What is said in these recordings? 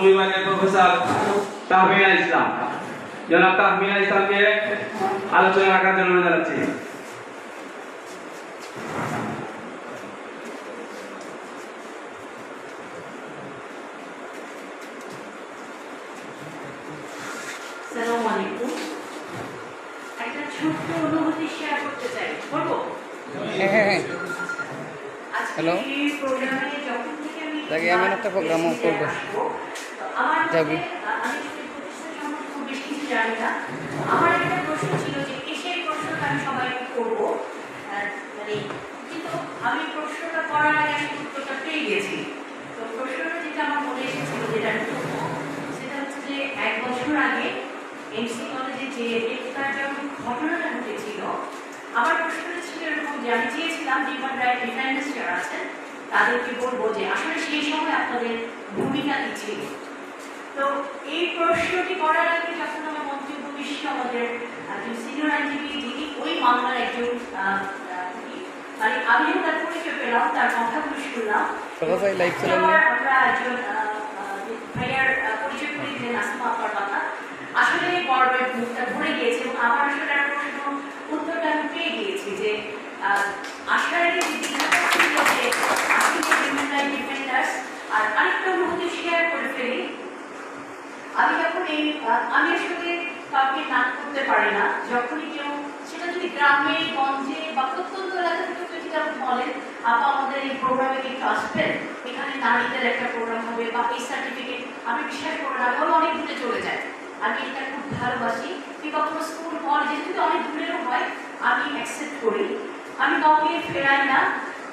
বিভাগের প্রফেসর তাহমিনা ইসলাম, জনাব তাহমিনা ইসলামকে আলোচনা রাখার জন্য জানাচ্ছি। আসসালামু আলাইকুম। একটা ছোট্ট অনুভূতি শেয়ার করতে চাই, বলবো? হ্যালো, এই প্রোগ্রামে যখন থেকে তাকে এমন একটা প্রোগ্রাম করব আমার যাবি আমি প্রতিষ্ঠান সম্পর্কে খুব বেশি কিছু জানি না। আমার একটা প্রশ্ন ছিল যে সেই প্রশ্নটা আমি সবাইকে করবো, মানে কিন্তু আমি প্রশ্নটা করার আগে আমি উত্তরটা পেয়ে গেছি। তো প্রশ্নটা যেটা আমার মনে এসেছিল, যেটা আমি করবো, সেটা হচ্ছে যে 1 বছর আগে এমসি কলেজে যে গ্রেফতার যখন ঘটনাটা ঘটেছিল, আমার প্রশ্নটা ছিল এরকম যে আমি চেয়েছিলাম হিউম্যান রাইট ডিফেন্ডার্স যারা আছেন তাদেরকে বলবো যে আসলে সেই সময় আপনাদের ভূমিকা কি ছিল। তো এই প্রশ্নটি করার আগে যখন আমার মন্তব্য বিষয়ে আমাদের একজন সিনিয়র আইনজীবী যিনি ওই মামলার একজন মানে আমিও তার পরিচয় পেলাম, তার কথাগুলো শুনলাম। আমরা একজন ভাইয়ার পরিচয় করে দিলেন আসমা আপার কথা। আসলে গর্বের মুখটা ভরে গিয়েছে এবং আমার আসলে একটা প্রশ্ন উত্তরটা আমি পেয়ে গিয়েছি যে আসলে হিউম্যান রাইট ডিফেন্ডার্স। আর আরেকটা অনুভূতি শেয়ার করে ফেলি, আমি যখন আমি আসলে কাউকে নাক করতে পারি না, যখনই কেউ সেটা যদি গ্রামে গঞ্জে বা প্রত্যন্ত এলাকা থেকে যদি আপনি বলেন আপা আমাদের এই প্রোগ্রামে একটু আসবেন, এখানে নারীদের একটা প্রোগ্রাম হবে বা এই সার্টিফিকেট, আমি বিশ্বাস করি না, বলো অনেক দূরে চলে যায়। আমি এটা খুব ভালোবাসি, কিংবা কোনো স্কুল কলেজে যদি অনেক দূরেও হয় আমি অ্যাকসেপ্ট করি, আমি কাউকে ফেরাই না।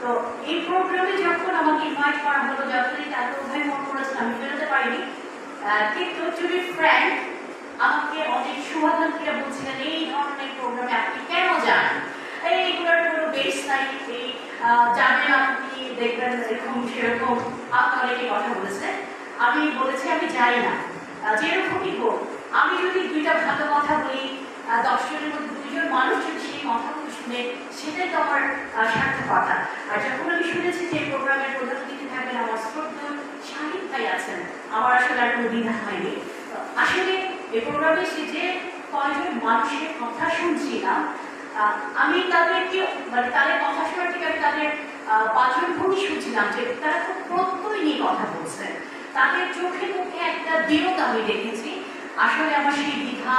তো এই প্রোগ্রামে যখন আমাকে ইনভাইট করা হলো, যতদিন এত ভাই মন করেছেন আমি ফেরাতে পারিনি, কিন্তু টু বি ফ্র্যাঙ্ক আমাকে অনেক শুভাকাঙ্ক্ষীরা বলছিলেন এই ধরনের প্রোগ্রামে আপনি কেন যান, এইগুলোর কোনো বেস নাই, এই যাবেন আপনি দেখবেন এরকম সেরকম অনেকে কথা বলেছে। আমি বলেছি আমি যাই না, যেরকমই হোক আমি যদি 2টা ভালো কথা বলি, 10 জনের মধ্যে 2 জন মানুষ যদি সেই কথাগুলো শুনে সেটাই তো আমার সার্থকতা। আর যখন আমি শুনেছি যে প্রোগ্রামের প্রধান অতিথি থাকবেন আমার শ্রদ্ধেয় শাহিদ ভাই আছেন, আমার আসলে আর কোনো দ্বিধা হয়নি। আসলে এই প্রোগ্রামে সে যে কয়জন মানুষের কথা শুনছিলাম, আমি তাদেরকে মানে তাদের কথা শোনার থেকে আমি তাদের বাচনভঙ্গি শুনছিলাম যে তারা খুব প্রত্যয় নিয়ে কথা বলছে, তাদের চোখে মুখে একটা দৃঢ়তা আমি দেখেছি। আসলে আমার সেই দ্বিধা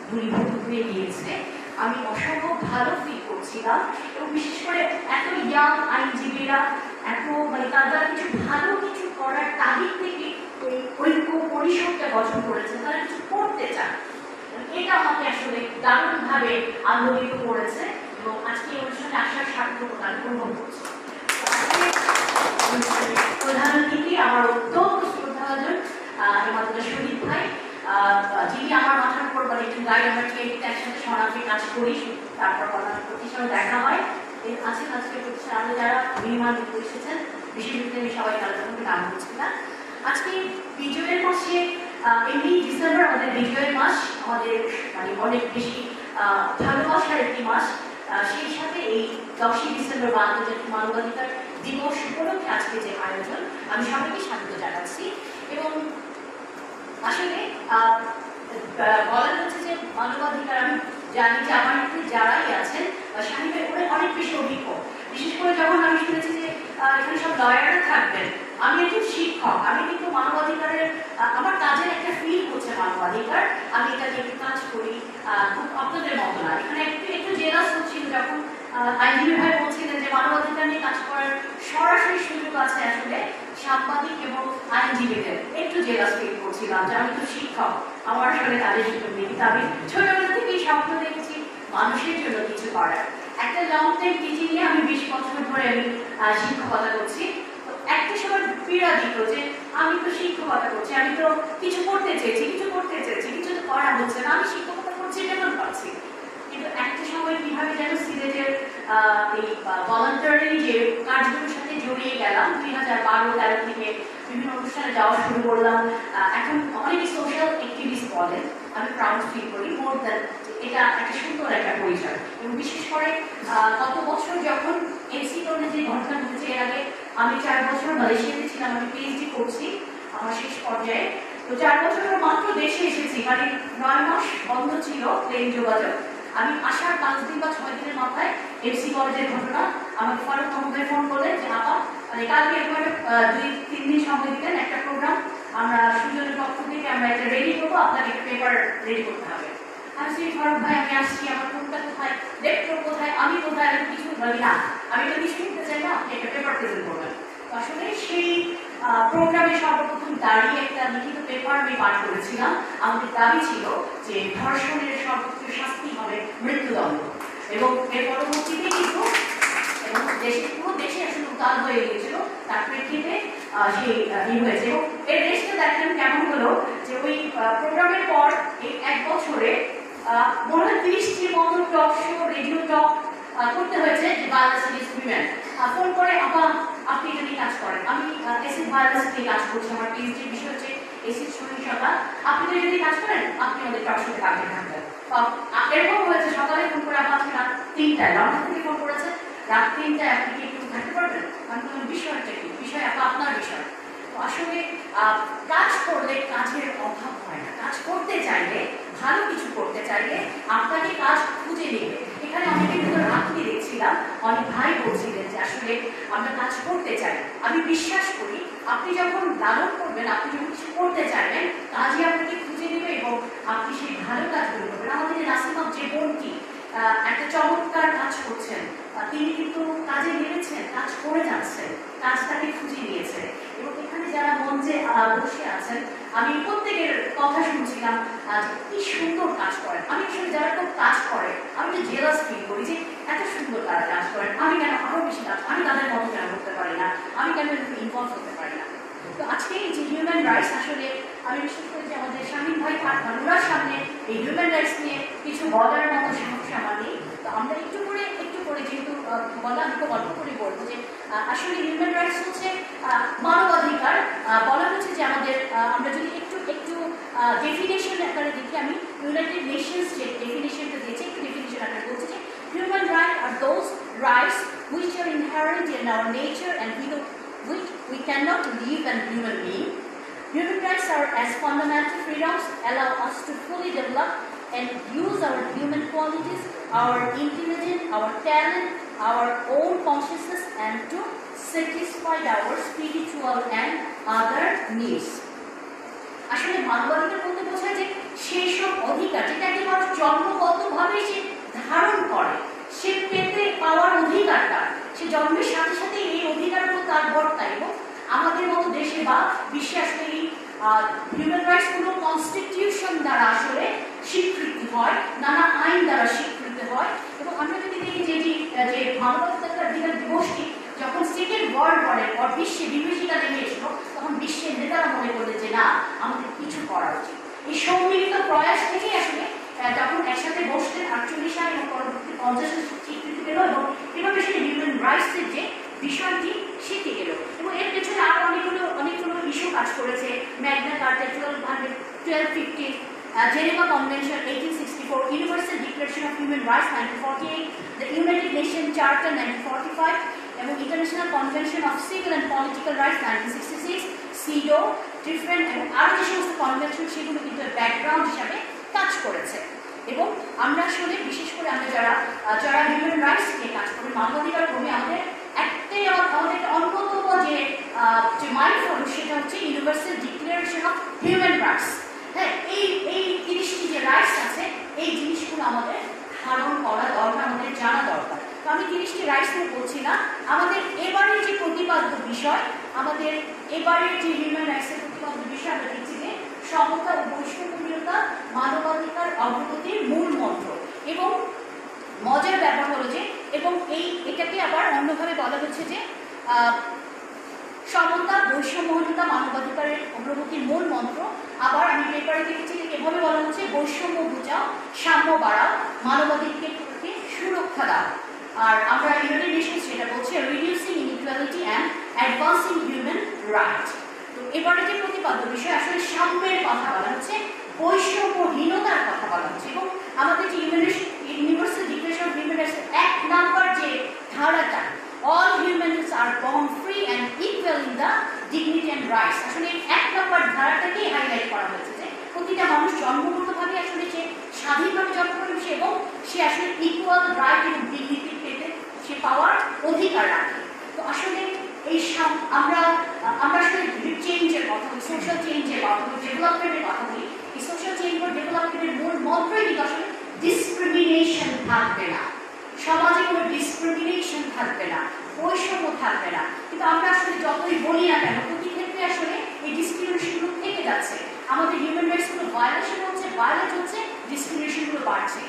দূরীভূত হয়ে গিয়েছে, আমি অসম্ভব ভালো ফিল করছিলাম। এবং বিশেষ করে এত ইয়াং আইনজীবীরা এত মানে তারা কিছু ভালো কিছু করার তাগিদ থেকে এই ঐক্য পরিষদটা গঠন করেছে, তারা কিছু করতে চান, এটা আমাকে আসলে দারুণভাবে আন্দোলিত করেছে এবং আজকে এই অনুষ্ঠানে আসার সার্থকতা আমি অনুভব করছি। প্রধান অতিথি আমার অত্যন্ত শ্রদ্ধাভাজন হেমাদুল্লাহ শহীদ ভাই, যিনি আমার মাথার উপর মানে একটু গাইড, আমরা টিএমপিতে একসাথে সরাসরি কাজ করি, তারপর প্রতিষ্ঠানে দেখা হয় আছেন আজকে প্রতিষ্ঠানে আমরা যারা বিনিময় এসেছেন, বিশ্ববিদ্যালয়ে সবাই আলোচনা নাম করছি না। আজকে বিজয়ের মাসে এমনি ডিসেম্বর আমাদের বিজয়ের মাস, আমাদের মানে অনেক বেশি ভালোবাসার একটি মাস, সেই সাথে এই 10ই ডিসেম্বর বা আন্তর্জাতিক মানবাধিকার দিবস উপলক্ষে আজকে যে আয়োজন, আমি সবাইকে স্বাগত জানাচ্ছি। এবং আসলে বলা হচ্ছে যে মানবাধিকার, আমি জানি যে আমার মধ্যে যারাই আছেন স্বামীদের করে অনেক বেশি অভিজ্ঞ, বিশেষ করে যখন আমি শুনেছি যে এখানে সব লয়াররা থাকবেন, আমি একজন শিক্ষক, আমি কিন্তু মানবাধিকারের আমার কাজের একটা ফিল হচ্ছে মানবাধিকার, আমি এটা নিয়ে কাজ করি খুব আপনাদের মতো না। এখানে একটু জেলাস হচ্ছিল যখন আইনজীবী ভাই বলছিলেন যে মানবাধিকার নিয়ে কাজ করার সরাসরি সুযোগ আছে আসলে সাংবাদিক এবং আইনজীবীদের, একটু জেলাস ফিল করছিলাম যে আমি তো শিক্ষক, আমার আসলে কাজের সুযোগ নেই, কিন্তু আমি ছোটবেলা থেকেই স্বপ্ন দেখেছি মানুষের জন্য কিছু করার। একটা লং টাইম টিচিং নিয়ে আমি 20 বছর ধরে আমি শিক্ষকতা করছি। তো একটা সময় পীড়া দিত যে আমি তো শিক্ষকতা করছি, আমি তো কিছু করতে চেয়েছি, কিছু তো করা হচ্ছে না, আমি শিক্ষকতা করছি কেমন পাচ্ছি। কিন্তু একটা সময় কিভাবে যেন সিলেটের এই ভলান্টারি যে কাজগুলোর সাথে জড়িয়ে গেলাম, 2012-13 থেকে বিভিন্ন অনুষ্ঠানে যাওয়া শুরু করলাম। এখন অনেকে সোশ্যাল অ্যাক্টিভিস্ট বলেন, আমি প্রাউড ফিল করি মোর দ্যান, এটা একটা সুন্দর একটা পরিচয়। এবং বিশেষ করে গত বছর যখন এমসি কলেজে যে ঘটনা ঘটেছে, এর আগে আমি 4 বছর মালয়েশিয়াতে ছিলাম, আমি পিএইচডি করছি, আমার শেষ পর্যায়ে। তো 4 বছর মাত্র দেশে এসেছি, মানে 9 মাস বন্ধ ছিল প্লেন যোগাযোগ। আমি আসার 5 দিন বা 6 দিনের মাথায় এফসি কলেজের ঘটনা আমাকে ফারুক মহোদয় ফোন করলেন যে আপা মানে কালকে একবার 2-3 দিন সময় দিতেন, একটা প্রোগ্রাম আমরা সুজনের পক্ষ থেকে আমরা এটা রেডি করবো, আপনাকে একটা পেপার রেডি করতে হবে। আমি সেই ফারুক ভাই আমি আসছি, আমার কোনটা কোথায়, লেকচার কোথায়, আমি কোথায়, আমি কিছু বলি না, আমি তো কিছু করতে চাই না, আপনি একটা পেপার প্রেজেন্ট করবেন। তো আসলে সেই প্রোগ্রামে সর্বপ্রথম দাঁড়িয়ে একটা লিখিত পেপার আমি পাঠ করেছিলাম। আমাদের দাবি ছিল যে ধর্ষণের সর্বোচ্চ শাস্তি হবে মৃত্যুদণ্ড, এবং এর পরবর্তীতে কিন্তু এবং পুরো দেশে আসলে উত্তাল হয়ে গিয়েছিল, তার প্রেক্ষিতে সেই হয়েছে। এবং এর দেশটা দেখেন কেমন হলো যে ওই প্রোগ্রামের পর এই 1 বছরে মনে হয় 30টির মতো টক শো, রেডিও টক করতে হয়েছে যে ভায়োলেন্স এগেইনস্ট উইমেন। ফোন করে আপা আপনি এটা নিয়ে কাজ করেন, আমি এসিড ভায়োলেন্স নিয়ে কাজ করছি, আমার পিএইচডির বিষয় হচ্ছে এসিড সহিংসতা, আপনি তো যদি কাজ করেন আপনি আমাদের টক শোতে কাজে থাকবেন। এরকম হয়েছে, সকালে ফোন করে আপা আজকে রাত 3টায় লন্ডন থেকে ফোন করেছে, রাত 3টায় আপনি কি একটু থাকতে পারবেন? আমি বললাম বিষয়টা কি? বিষয় আপা আপনার বিষয়। আসলে কাজ করলে কাজের অভাব হয় না, কাজ করতে চাইলে, ভালো কিছু করতে চাইলে আপনাকে কাজ খুঁজে নেবে। এখানে অনেকে কিন্তু রাত্রি দেখছিলাম, অনেক ভাই বলছিলেন যে আসলে আমরা কাজ করতে চাই। আমি বিশ্বাস করি আপনি যখন লালন করবেন, আপনি যখন কিছু করতে চাইবেন, কাজই আপনাকে খুঁজে নেবে এবং আপনি সেই ভালো কাজগুলো করবেন। আমাদের নাসিমা যে বোনটি একটা চমৎকার কাজ করছেন, তিনি কিন্তু কাজে নেমেছেন, কাজ করে যাচ্ছেন, কাজটাকে খুঁজে নিয়েছে। এবং এখানে যারা মঞ্চে বসে আছেন, আমি প্রত্যেকের কথা শুনছিলাম কি সুন্দর কাজ করেন। আমি আসলে যারা খুব কাজ করে আমি তো জেলাস ফিল করি যে এত সুন্দর তারা কাজ করেন, আমি কেন আরো বেশি কাজ, আমি তাদের মতো কেন করতে পারি না, আমি কেন ইনভলভ হতে পারি না। তো আজকে এই যে হিউম্যান রাইটস, আসলে আমি বিশ্বাস করি যে আমাদের শামীম ভাই ওনার সামনে এই হিউম্যান রাইটস নিয়ে কিছু বলার মতো সাহস আমার নেই। তো আমরা একটু করে যেহেতু বলা, আমি তো গল্প করে বলবো যে আসলে হিউম্যান রাইটস হচ্ছে মানবাধিকার। বলা হচ্ছে যে আমাদের আমরা যদি একটু ডেফিনেশন আকারে দেখি, আমি ইউনাইটেড নেশনস যে ডেফিনেশনটা দিয়েছে, একটু ডেফিনেশন আকারে বলছে যে হিউম্যান রাইট আর those rights which are inherent in our nature and without which we cannot live as human beings. Human rights are as fundamental freedoms allow us to fully develop and use our human qualities, our intelligence, our talent, our own consciousness, and to satisfy our spiritual and other needs. আসলে মানবাধিকার বলতে বোঝায় যে সেই সব অধিকার যেটা একেবারে জন্মগতভাবে সে ধারণ করে, সে পেতে পাওয়ার অধিকারটা সে জন্মের সাথে সাথে এই অধিকারগুলো তার বর্তায়। এবং আমাদের মতো দেশে বা বিশ্বে আসলে এই হিউম্যান রাইটস কোনো কনস্টিটিউশন দ্বারা আসলে স্বীকৃতি হয়, নানা আইন দ্বারা স্বীকৃতি হয়। এবং আমরা যদি দেখি যে মানবাধিকার দিবসটি যখন সেকেন্ড ওয়ার্ল্ড ওয়ারের পর বিশ্বে বিভীষিকা নেমে এসলো, তখন বিশ্বের নেতারা মনে করলেন যে না, আমাদের কিছু করা উচিত। এই সম্মিলিত প্রয়াস থেকেই আসলে যখন একসাথে বসলেন 48 সাল এবং পরবর্তী 50 স্বীকৃতি পেল, এবং এভাবে আসলে হিউম্যান রাইটসের যে বিষয়টি শিখে গেল। এবং এর পেছনে আরো অনেকগুলো ইস্যু কাজ করেছে। Magna কার্টা 1250, Geneva Convention 1864, Universal Declaration of Human Rights 1948, the United Nations Charter 1945, এবং International Convention of Civil and Political Rights 1966, CEDAW, different এবং আরো যে সমস্ত কনভেনশন সেগুলো কিন্তু ব্যাকগ্রাউন্ড হিসাবে কাজ করেছে। এবং আমরা আসলে বিশেষ করে আমরা যারা হিউম্যান রাইটস নিয়ে কাজ করি, মানবাধিকার কর্মী, আমাদের অন্যতম যে মাইলফলক সেটা হচ্ছে universal declaration of human rights. হ্যাঁ, এই 30টি যে রাইটস আছে, এই জিনিসগুলো আমাদের ধারণ করা দরকার, আমাদের জানা দরকার। তো আমি 30টি রাইটস নিয়ে বলছি না, আমাদের এবারের যে প্রতিপাদ্য বিষয়, আমাদের এবারের যে হিউম্যান রাইটসের প্রতিপাদ্য বিষয় আমরা দেখছি যে সমতা ও বৈষম্যহীনতা মানবাধিকার অগ্রগতির মূল মন্ত্র। এবং মজার ব্যাপার হলো যে এবং এটাকে আবার অন্যভাবে বলা হচ্ছে যে সমতা বৈষম্যহীনতা মানবাধিকারের অগ্রগতির মূল মন্ত্র। আবার আমি পেপারে দেখেছি যে এভাবে বলা হচ্ছে বৈষম্য বুঝাও, সাম্য বাড়াও, মানবাধিকারকে সুরক্ষা দাও। আর আমরা ইউনাইটেড নেশনস যেটা বলছে reducing inequality and advancing human right. তো এবারে যে প্রতিপাদ্য বিষয় আসলে সাম্যের কথা বলা হচ্ছে, বৈষম্যহীনতার কথা বলা হচ্ছে। এবং আমাদের যে universal declaration of human rights 1 number যে ধারাটা, all humans are born free and equal in the dignity and rights. আসলে 1 নম্বর ধারাটাকেই হাইলাইট করা হয়েছে যে প্রতিটা মানুষ জন্মগতভাবে আসলে সে স্বাধীনভাবে জন্মগ্রহণ করেছে এবং সে আসলে ইকুয়াল রাইট এবং ডিগনিটি পেতে সে পাওয়ার অধিকার রাখে। তো আসলে এই আমরা আসলে চেঞ্জের কথা বলি, সোশ্যাল চেঞ্জের কথা বলি, ডেভেলপমেন্টের কথা বলি। এই সোশ্যাল চেঞ্জ বা ডেভেলপমেন্টের মূল মন্ত্রই কিন্তু আসলে ডিসক্রিমিনেশন থাকবে না, সমাজে কোনো ডিসক্রিমিনেশন থাকবে না, বৈষম্য থাকবে না। কিন্তু আমরা আসলে যতই বলি না কেন প্রতি ক্ষেত্রে আসলে এই ডিসক্রিমিনেশনগুলো থেকে যাচ্ছে। আমাদের হিউম্যান রাইটসগুলো ভায়োলেশন হচ্ছে, ডিসক্রিমিনেশনগুলো বাড়ছে।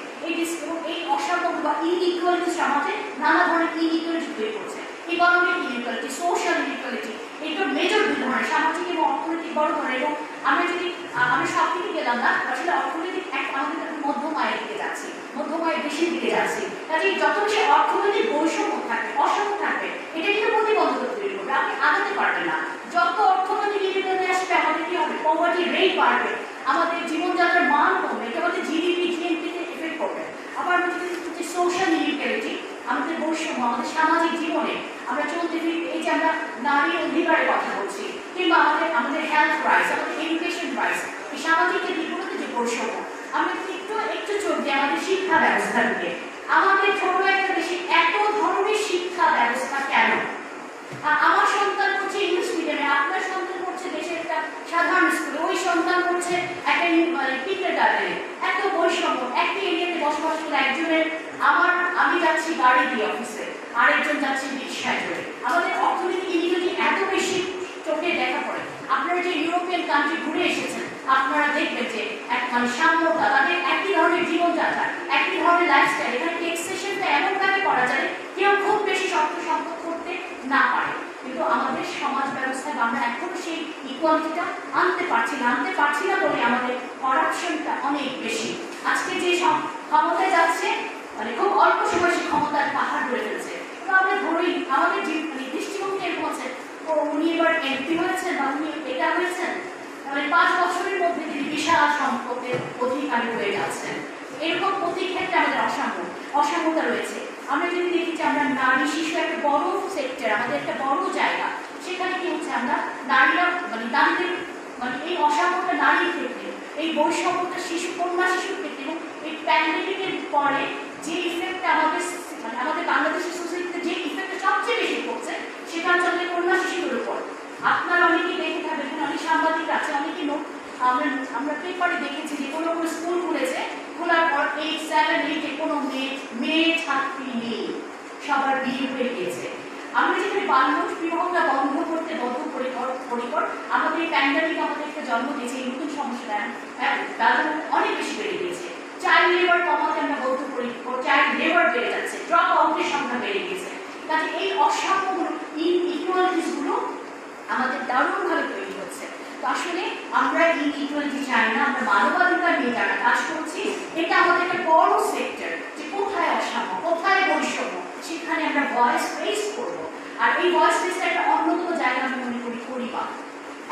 এই অসাম্য বা ইনইকুয়ালিটি সমাজে নানা ধরনের ইনইকুয়ালিটি তৈরি করছে। ইকোনমিক ইনইকুয়ালিটি, সোশ্যাল ইনইকুয়ালিটি, এইটা মেজর 2 ধরনের, সামাজিক এবং অর্থনৈতিক বড় ধরনের। এবং আমরা সব দিকে গেলাম না, আসলে অর্থনৈতিক আমাদের মধ্যম আয়ের দিকে যাচ্ছি, মধ্যম আয়ের বেশির দিকে যাচ্ছি। কাজে যত বেশি অর্থনৈতিক বৈষম্য থাকবে, অসম থাকবে, এটা কিন্তু প্রতিবন্ধকতা তৈরি করবে, আপনি আগাতে পারবেন না। যত অর্থনৈতিক ইনইকুয়ালিটি আসবে আমাদের কি হবে, পভার্টি রেট বাড়বে, আমাদের জীবনযাত্রার মান কমবে, এটা আমাদের জিডিপি জিএনপিতে এফেক্ট করবে। আবার আমরা যদি সোশ্যাল ইনইকুয়ালিটি, আমাদের বৈষম্য, আমাদের সামাজিক জীবনে আমরা চলতে ফিরতে, এই যে আমরা নারী অধিকারের কথা বলছি, কিংবা আমাদের হেলথ রাইটস, আমাদের এডুকেশন রাইটস, এই সামাজিক যে দিকগুলোতে যে বৈষম্য, আমরা একটু চোখ দিয়ে আমাদের শিক্ষা ব্যবস্থা দিকে, আমাদের ছোট একটা দেশে এত ধরনের শিক্ষা ব্যবস্থা কেন? আমার সন্তান পড়ছে ইংলিশ মিডিয়ামে, আপনার সন্তান পড়ছে দেশের একটা সাধারণ স্কুলে, ওই সন্তান পড়ছে একটা কিন্ডারগার্টেনে। এত বৈষম্য, একটি এরিয়াতে বসবাস করে একজনের আমি যাচ্ছি গাড়ি দিয়ে অফিসে, আরেকজন যাচ্ছে রিক্সায় করে। আমাদের অর্থনৈতিক ইনইকুয়ালিটি এত বেশি চোখে দেখা পড়ে। আপনারা যে ইউরোপিয়ান কান্ট্রি ঘুরে এসেছেন, আপনারা দেখবেন যে সাম্যতা, তাদের একই ধরনের জীবনযাত্রা, একই ধরনের লাইফস্টাইল, এখানে ট্যাক্সেশনটা এমনভাবে করা যায় কেউ খুব বেশি শক্ত সম্পদ করতে না পারে। কিন্তু আমাদের সমাজ ব্যবস্থায় আমরা এখনো সেই ইকুয়ালিটিটা আনতে পারছি না বলে আমাদের করাপশনটা অনেক বেশি। আজকে যে ক্ষমতায় যাচ্ছে, খুব অল্প সময় সে ক্ষমতার পাহাড় গড়ে ফেলছে। তো আমরা ধরি আমাদের দৃষ্টিভঙ্গি এরকম আছে, উনি এবার এমপি হয়েছেন বা উনি এটা হয়েছেন, 5 বছরের মধ্যে তিনি বিশাল সম্পদের অধিকারী হয়ে যাচ্ছেন। এরকম প্রতি ক্ষেত্রে আমাদের অসাম্যতা রয়েছে। আমরা যদি দেখি যে আমরা নারী শিশু একটা বড় সেক্টর, আমাদের একটা বড় জায়গা, সেখানে কি হচ্ছে আমরা নারীরা নারীদের এই অসাম্যতা নারীর ক্ষেত্রে, এই বৈষম্যতা কন্যা শিশুর ক্ষেত্রে, এবং এই প্যান্ডেমিকের পরে যে ইফেক্টটা আমাদের বাংলাদেশের সোসাইটিতে যে ইফেক্টটা সবচেয়ে বেশি পড়ছে, সেটা হচ্ছে আমাদের কন্যা শিশুদের উপর। আপনারা অনেকেই দেখে থাকবেন, এখানে অনেক সাংবাদিক আছে, অনেকে আমরা পেপারে দেখেছি যে কোনো স্কুল খুলেছে, খোলার পর 8, 7, 8 কোনো মেয়ে ছাত্রী নেই, সবার বিয়ে হয়ে গিয়েছে। আমরা যেখানে বাল্য বিবাহটা বন্ধ করতে বদ্ধপরিকর, আমাদের প্যান্ডেমিক আমাদের একটা জন্ম দিয়েছে, এই নতুন সমস্যাটা অনেক বেশি বেড়ে গিয়েছে। চাইল্ড লেবার কমাতে আমরা বদ্ধপরিকর, চাইল্ড লেবার বেড়ে যাচ্ছে, ড্রপ আউটের সংখ্যা বেড়ে গিয়েছে। কাজে এই অসাম্যগুলো, ইনইকুয়ালিটিস গুলো আমাদের দারুণভাবে তৈরি হচ্ছে। তো আসলে আমরা ইনইকুয়ালিটি চাই না, আমরা মানবাধিকার নিয়ে যারা কাজ করছি, এটা আমাদের একটা বড় সেক্টর, যে কোথায় অসাম্য, কোথায় বৈষম্য, সেখানে আমরা ভয়েস রেজ করবো। আর এই ভয়েস রেজটা একটা অন্যতম জায়গা আমি মনে করি পরিবার।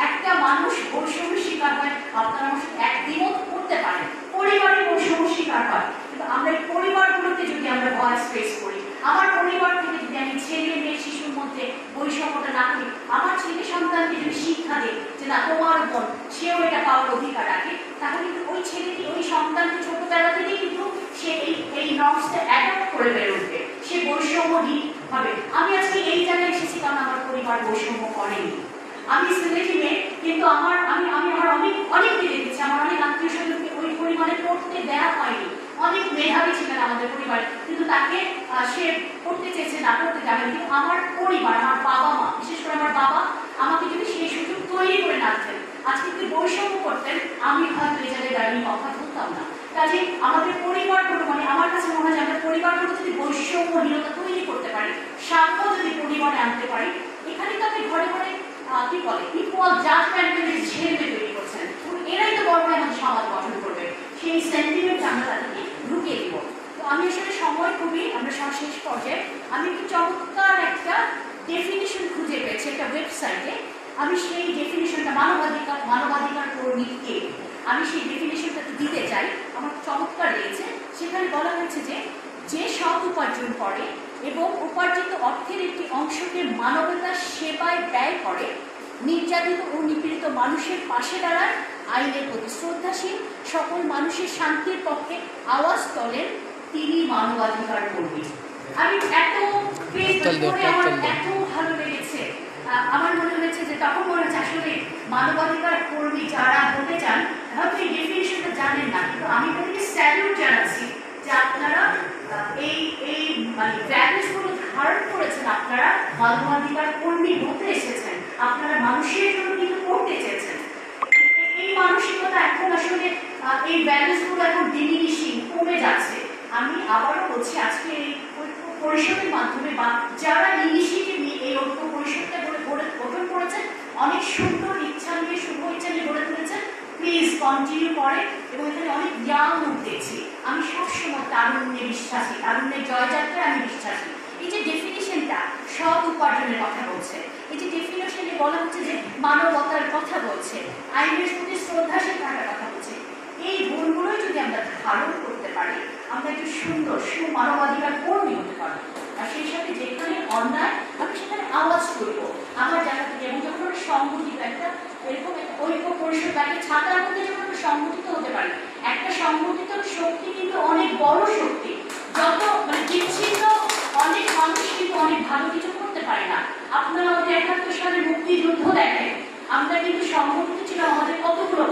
একটা মানুষ বৈষম্যের শিকার হয়, আপনারা আমার সাথে একদিমত করতে পারেন, পরিবারের বৈষম্য শিকার হয়, কিন্তু আমরা এই পরিবারগুলোতে যদি আমরা ভয়েস রেজ করি, আমার পরিবার থেকে যদি আমি ছেলে মেয়ে শিশুর মধ্যে বৈষম্যটা না করি, আমার ছেলে সন্তানকে যদি শিক্ষা দিই যে না তোমার বোন সেও এটা পাওয়ার অধিকার রাখে, তাহলে কিন্তু ওই ছেলেটি, ওই সন্তানকে ছোটবেলা থেকেই কিন্তু সে এই নর্মসটা অ্যাডপ্ট করে বেড়ে উঠবে, সে বৈষম্যহীন হবে। আমি আজকে এই জায়গায় এসেছি কারণ আমার পরিবার বৈষম্য করেনি। আমি সিলেটি মেয়ে, কিন্তু আমি আমার অনেককে দেখেছি, আমার অনেক আত্মীয় স্বজনকে ওই পরিমাণে পড়তে দেওয়া হয়নি। অনেক মেধাবী ছিলেন আমাদের পরিবার, কিন্তু তাকে সে পড়তে চেয়েছে না, পড়তে যাবেন। কিন্তু আমার পরিবার, আমার বাবা মা, বিশেষ করে আমার বাবা আমাকে যদি সেই সুযোগ তৈরি করে না দিতেন, আজকে যদি বৈষম্য করতেন, আমি হয়তো এই জায়গায় দাঁড়িয়ে কথা বলতাম না। কাজে আমাদের পরিবারগুলো, আমার কাছে মনে হয় যে আমরা পরিবারগুলো যদি বৈষম্যহীনতা তৈরি করতে পারি, সাম্য যদি পরিবারে আনতে পারি, এখানে তো আপনি ঘরে ঘরে কি বলে ইকুয়াল জাজমেন্টের ছেলে তৈরি করছেন, এরাই তো বড় আমাদের সমাজ গঠন করবে। সেই সেন্টিমেন্ট আমরা তাদেরকে ঢুকিয়ে দিব। তো আমি আসলে সময় খুবই, আমরা শেষ পর্যায়ে আমি একটু চমৎকার একটা ডেফিনিশন খুঁজে পেয়েছি একটা ওয়েবসাইটে। আমি সেই ডেফিনিশনটা মানবাধিকার কর্মীকে আমি সেই ডেফিনিশনটা দিতে চাই, আমার চমৎকার লেগেছে। সেখানে বলা হয়েছে যে সৎ উপার্জন করে এবং উপার্জিত অর্থের একটি অংশকে মানবতার সেবায় ব্যয় করে, নির্যাতিত ও নিপীড়িত মানুষের পাশে দাঁড়ান, আইনের প্রতি শ্রদ্ধাশীল, সকল মানুষের শান্তির পক্ষে আওয়াজ তোলেন, তিনি মানবাধিকার কর্মী। আমি এত আমার এত ভালো লেগেছে, আমার মনে হয়েছে যে তখন মনে হচ্ছে আসলে মানবাধিকার কর্মী যারা হতে চান হয়তো এই ডেফিনিশনটা জানেন না, কিন্তু আমি তাদেরকে স্যালিউট জানাচ্ছি যে আপনারা এই এই মানে ভ্যালুসগুলো ধারণ করেছেন, আপনারা মানবাধিকার কর্মী হতে এসেছেন, আপনারা মানুষের জন্য কিন্তু করতে চেয়েছেন। এই মানসিকতা এখন আসলে এই ভ্যালুসগুলো এখন ডিমিনিশিং, কমে যাচ্ছে। আমি আবারও বলছি, আজকে এই পরিষদের মাধ্যমে বা যারা ইনিশিয়েটিভ নিয়ে এই ঐক্য পরিষদটা গঠন করেছেন, অনেক সুন্দর ইচ্ছা নিয়ে, শুভ ইচ্ছা নিয়ে গড়ে তুলেছেন, প্লিজ কন্টিনিউ করে। এবং এখানে অনেক জ্ঞান উঠতেছি। আমি সবসময় তারুণ্যে বিশ্বাসী, তারুণ্যের জয়যাত্রায় আমি বিশ্বাসী। এই যে ডেফিনিশনটা সৎ উপার্জনের কথা বলছে, এই যে ডেফিনিশনে বলা হচ্ছে যে মানবতার কথা বলছে, আইনের প্রতি শ্রদ্ধাশীল থাকার কথা বলছে, এই গুণগুলোই যদি আমরা ধারণ করতে পারি, আমরা একটু সুন্দর সুমানবাধিকার কর্মী হতে পারবো। আর সেই সাথে যেখানে অন্যায়, আমি সেখানে আওয়াজ করবো আমার জায়গা থেকে। এবং যখন আমরা সংগঠিত একটা এরকম একটা ঐক্য পরিষদ বা একটা ছাতার মধ্যে যখন আমরা সংগঠিত হতে পারি, একটা সংগঠিত শক্তি কিন্তু অনেক বড় শক্তি। যত মানে বিচ্ছিন্ন অনেক মানুষ কিন্তু অনেক ভালো কিছু করতে পারে না। আপনারা আমাদের ৭১ সালের মুক্তিযুদ্ধ দেখেন, আমরা কিন্তু সংগঠিত ছিলাম, আমাদের কতগুলো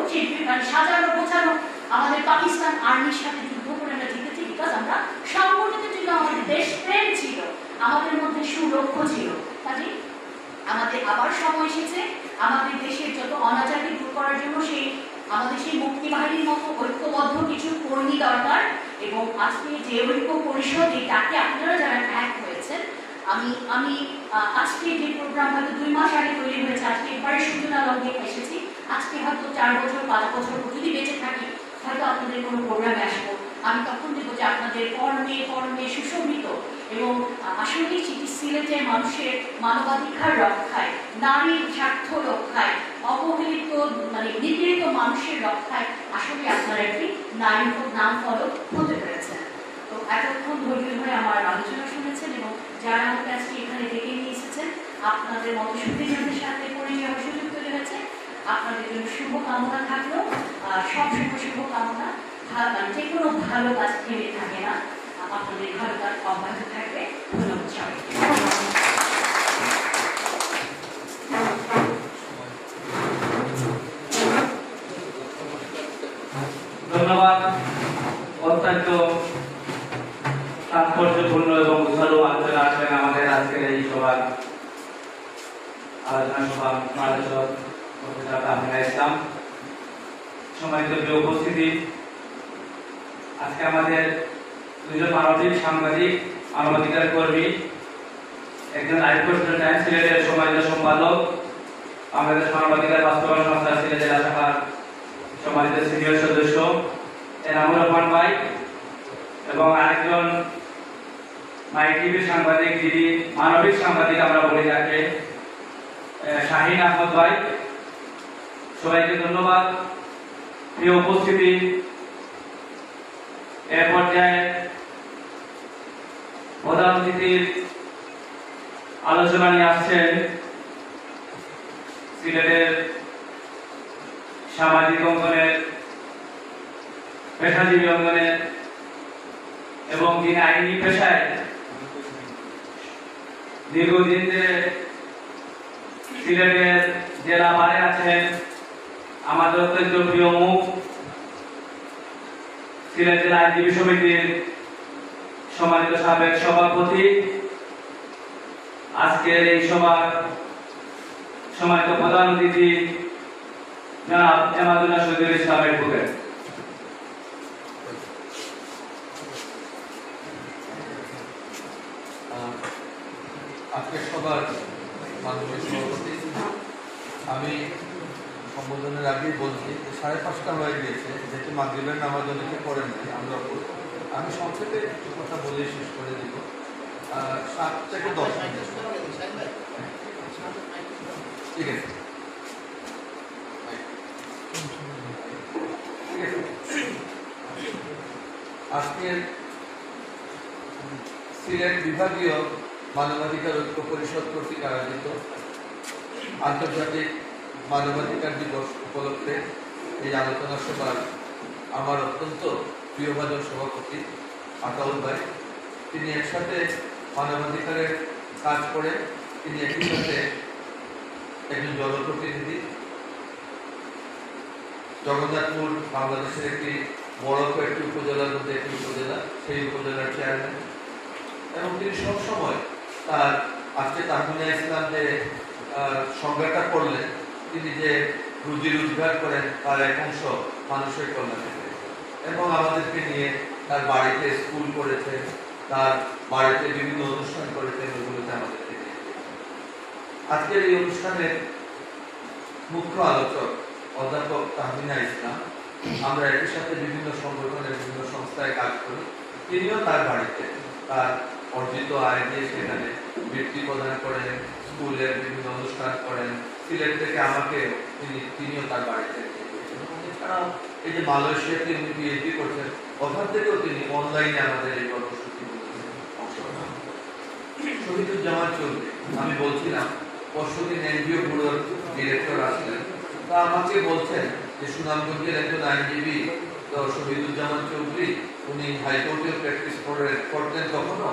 মানে সাজানো গোছানো আমাদের পাকিস্তান আর্মির সাথে যুদ্ধ করে আমরা জিতেছি, বিকজ আমরা সংগঠিত ছিল, আমাদের দেশপ্রেম ছিল, আমাদের মধ্যে সুলক্ষ্য ছিল। কাজে আমাদের আবার সময় এসেছে আমাদের দেশের যত অনাচারকে দূর করার জন্য আমাদের সেই মুক্তি বাহিনীর মতো ঐক্যবদ্ধ কিছু কর্মী দরকার। এবং আজকে যে ঐক্য পরিষদ, এই ডাকে আপনারা যারা এক হয়েছেন, আমি আজকে যে প্রোগ্রাম হয়তো ২ মাস আগে তৈরি হয়েছে, আজকে এবারে সূচনা লগ্নে এসেছি, আজকে হয়তো ৪ বছর ৫ বছর যদি বেঁচে থাকি হয়তো আপনাদের কোনো প্রোগ্রামে আসবো, আমি তখন দেখবো যে আপনাদের কর্মে কর্মে সুশোভিত। এবং আসলে সেটি সিলেটের মানুষের মানবাধিকার রক্ষায়, নারীর স্বার্থ রক্ষায়, অবহেলিত মানে নিপীড়িত মানুষের রক্ষায় আসলে আপনারা একটি নাম ফলক হতে পেরেছেন। তো এতক্ষণ ধৈর্য ধরে আমার আলোচনা শুনেছেন এবং যারা আমাকে আজকে এখানে ডেকে নিয়ে এসেছেন, আপনাদের মতো সুবিধাদের সাথে পরিচয় সুযোগ তৈরি হয়েছে, আপনাদের জন্য শুভ কামনা থাকলো। সব শুভ কামনা, যে কোনো ভালো কাজ থেমে থাকে না, আপনাদের ভালো কাজ অব্যাহত থাকবে। ধন্যবাদ সবাইকে। ধন্যবাদ। অত্যন্ত তাৎপর্যপূর্ণ এবং উৎসাহ আলোচনা আসবেন আমাদের আজকের এই সভার আলোচনা সভা আলোচক প্রফেসর তাহমিনা ইসলাম। সম্মানিত প্রিয় উপস্থিতি, আজকে আমাদের দুজন মানবিক সাংবাদিক, মানবাধিকার কর্মী, একজন আইপোস্টার টাইমস সিলেটের সম্মানিত সম্পাদক, বাংলাদেশ মানবাধিকার বাস্তবায়ন সংস্থা সিলেট জেলা শাখার সম্মানিত সিনিয়র সদস্য এনামুর রহমান ভাই, এবং আরেকজন মাই টিভির সাংবাদিক, যিনি মানবিক সাংবাদিক আমরা বলি যাকে, শাহিন আহমদ ভাই। সবাইকে ধন্যবাদ। প্রিয় উপস্থিতি, এ পর্যায়ে প্রধান অতিথির আলোচনা নিয়ে আসছেন সিলেটের সামাজিক অঙ্গনের, পেশাজীবী অঙ্গনের এবং যিনি আইনি পেশায় দীর্ঘদিন ধরে সিলেটের জেলা বারে আছেন, আমাদের অত্যন্ত প্রিয় মুখ, সিলেট জেলা আইনজীবী সমিতির সম্মানিত সাবেক সভাপতি, আজকের এই সভার সম্মানিত প্রধান অতিথি জনাব এমাদুল্লাহ শহীদুল ইসলাম অ্যাডভোকেট। আজকের সবার মাননীয় সভাপতি, আমি সম্বোধনের আগেই বলছি যে 5:30 হয়ে গিয়েছে, যেহেতু মাগরিবের নামাজ অনেকে পড়েন নাই, আমরা পড়ব। আমি সংক্ষেপে কিছু কথা বলে শেষ করে দিব। 7 থেকে 10 মিনিট, ঠিক আছে? আজকের সিলেট বিভাগীয় মানবাধিকার ঐক্য পরিষদ কর্তৃক আয়োজিত আন্তর্জাতিক মানবাধিকার দিবস উপলক্ষে এই আলোচনা সভার আমার অত্যন্ত প্রিয়ভাজন সভাপতি আতাউল ভাই, তিনি একসাথে মানবাধিকারের কাজ করেন। তিনি একই সাথে একজন জনপ্রতিনিধি। জগন্নাথপুর বাংলাদেশের একটি বড় কয়েকটি উপজেলার মধ্যে একটি উপজেলা, সেই উপজেলার চেয়ারম্যান, এবং তিনি সবসময় তার আজকে তাহমিনা ইসলাম যে সংজ্ঞাটা করলেন, তিনি যে রুজি রোজগার করেন তার এক অংশ মানুষের কল্যাণে, এবং আমাদেরকে নিয়ে তার বাড়িতে স্কুল করেছেন, তার বাড়িতে বিভিন্ন অনুষ্ঠান করেছেন, ওগুলোতে আমাদেরকে নিয়ে। আজকের এই অনুষ্ঠানের মুখ্য আলোচক অধ্যাপক তাহমিনা ইসলাম। আমরা একই সাথে বিভিন্ন সংগঠনের বিভিন্ন সংস্থায় কাজ করি। তিনিও তার বাড়িতে তার অর্জিত আয় দিয়ে সেখানে বৃত্তি প্রদান করেন, স্কুলের বিভিন্ন অনুষ্ঠান করেন। সিলেট থেকে আমাকে তিনিও তার বাড়িতে এছাড়াও এই যে মালয়েশিয়াতে তিনি পিএইচডি করছেন, ওখান থেকেও তিনি অনলাইনে আমাদের এই কর্মসূচিগুলোতে অংশগ্রহণ করেন। শহীদুজ্জামান চৌধুরী, আমি বলছিলাম পরশুদিন এনজিও ব্যুরোর ডিরেক্টর আসলেন, তা আমাকে বলছেন যে সুনামগঞ্জের একজন আইনজীবী তো শহীদুজ্জামান চৌধুরী, উনি হাইকোর্টেও প্র্যাকটিস করতেন তখনও,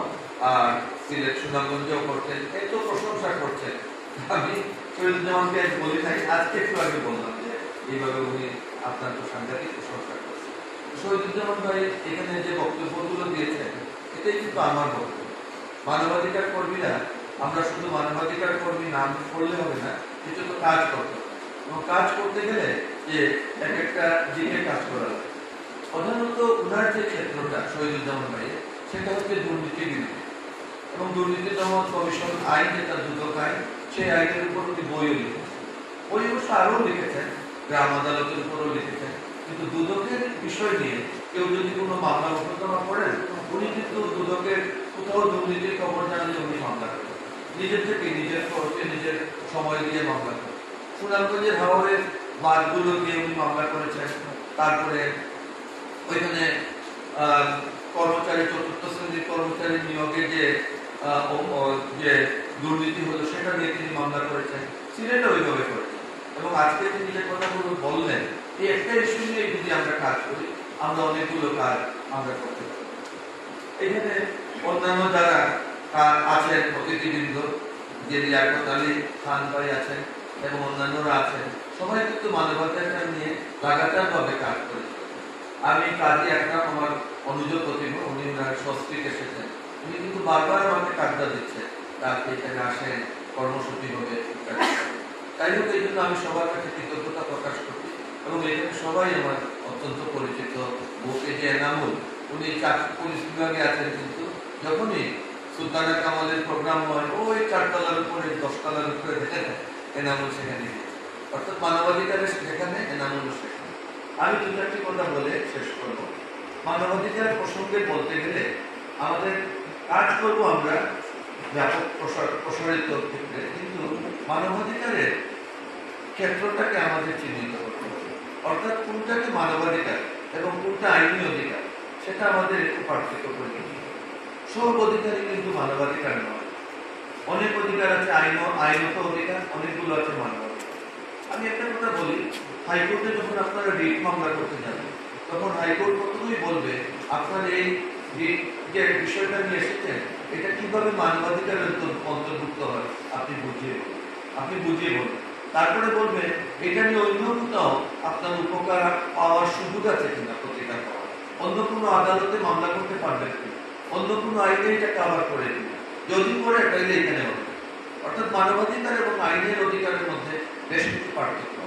আর সিলেট সুনামগঞ্জেও করতেন, এত প্রশংসা করছেন। আমি শহীদুজ্জামানকে আজ বলি নাই, আজকে একটু আগে বললাম যে এইভাবে উনি আপনার তো সাংঘাতিক প্রশংসা করছেন। শহীদুজ্জামান ভাই এখানে যে বক্তব্যগুলো দিয়েছেন, এটাই কিন্তু আমার বক্তব্য। মানবাধিকার কর্মীরা, আমরা শুধু মানবাধিকার কর্মী নাম করলে হবে না, কিছু তো কাজ করতে হবে, এবং কাজ করতে গেলে যে এক একটা দিকে কাজ করা লাগে। প্রধানত উনার যে ক্ষেত্রটা শহীদুজ্জামান ভাইয়ের, সেটা হচ্ছে দুর্নীতি বিরোধী, এবং দুর্নীতি দমন কমিশন আইন, যেটা দুদক আইন, সেই আইনের উপর উনি বইও লিখেছেন। বই অবশ্য আরও লিখেছেন, গ্রাম আদালতের উপরও লিখেছেন, কিন্তু দুদকের বিষয় নিয়ে কেউ যদি কোনো মামলা মোকদ্দমা করেন, উনি কিন্তু দুদকের কোথাও দুর্নীতির খবর জানলে উনি মামলা করেন, নিজের থেকে নিজের খরচে নিজের সময় দিয়ে মামলা করেন। সুনামগঞ্জের হাওরের বাঁধগুলো দিয়ে উনি মামলা করেছেন। তারপরে ওইখানে কর্মচারী, চতুর্থ শ্রেণীর কর্মচারী নিয়োগে যে দুর্নীতি হলো, সেটা নিয়ে তিনি মামলা করেছেন। সিলেটে ওইভাবে করেছেন। এবং আজকে তিনি যে কথাগুলো বললেন, এই একটা ইস্যু নিয়ে যদি আমরা কাজ করি, আমরা অনেকগুলো কাজ আমরা করতে পারি। এখানে অন্যান্য যারা আছেন, অতিথিবৃন্দ, যে লিয়াকত আলী খান ভাই আছেন এবং অন্যান্যরা আছেন, সবাই কিন্তু মানবাধিকার নিয়ে লাগাতারভাবে কাজ করেছে। আমি কাজী একরাম, আমার অনুজ প্রতিভ, উনি ওনার সস্ত্রীক এসেছেন, উনি কিন্তু বারবার আমাকে কাজটা দিচ্ছেন, আপনি এখানে আসেন, কর্মসূচি হবে। তাই হোক, এই জন্য আমি সবার কাছে কৃতজ্ঞতা প্রকাশ করি। এবং এখানে সবাই আমার অত্যন্ত পরিচিত। বুকে যে এনামুল, উনি পুলিশ বিভাগে আছেন, কিন্তু যখনই সুলতানা কামালের প্রোগ্রাম হয়, ওই 4 তলার উপরে 10 তলার উপরে দেখেন এনামুল সেখানে, অর্থাৎ মানবাধিকারের সেখানে, এনামুল সেখানে। আমি দু চারটি কথা বলে শেষ করব। মানবাধিকার প্রসঙ্গে বলতে গেলে আমাদের কাজ করব আমরা ব্যাপক প্রসারিত ক্ষেত্রে, কিন্তু মানবাধিকারের ক্ষেত্রটাকে আমাদের চিহ্নিত করতে হবে। অর্থাৎ কোনটাকে মানবাধিকার এবং কোনটা আইনি অধিকার, সেটা আমাদের একটু পার্থক্য করে দিতে হবে। সব অধিকারই কিন্তু মানবাধিকার নয়। অনেক অধিকার আছে আইনত অধিকার, অনেকগুলো আছে মানবাধিকার। আমি একটা কথা বলি, হাইকোর্টে যখন আপনারা রিট মামলা করতে যাবেন, তখন হাইকোর্ট প্রথমেই বলবে আপনার এই যে বিষয়টা নিয়ে এসেছেন, এটা কিভাবে মানবাধিকারের অন্তর্ভুক্ত হয় আপনি বুঝিয়ে বলবেন। তারপরে বলবে এটা নিয়ে অন্য কোথাও আপনার উপকার পাওয়ার সুযোগ আছে কিনা, প্রতিকার পাওয়ার, অন্য কোনো আদালতে মামলা করতে পারবেন কিনা, অন্য কোনো আইনে এটা কভার করে কিনা, যদি করে তাহলে এখানে হবে। অর্থাৎ মানবাধিকার এবং আইনের অধিকারের মধ্যে বেশ কিছু পার্থক্য।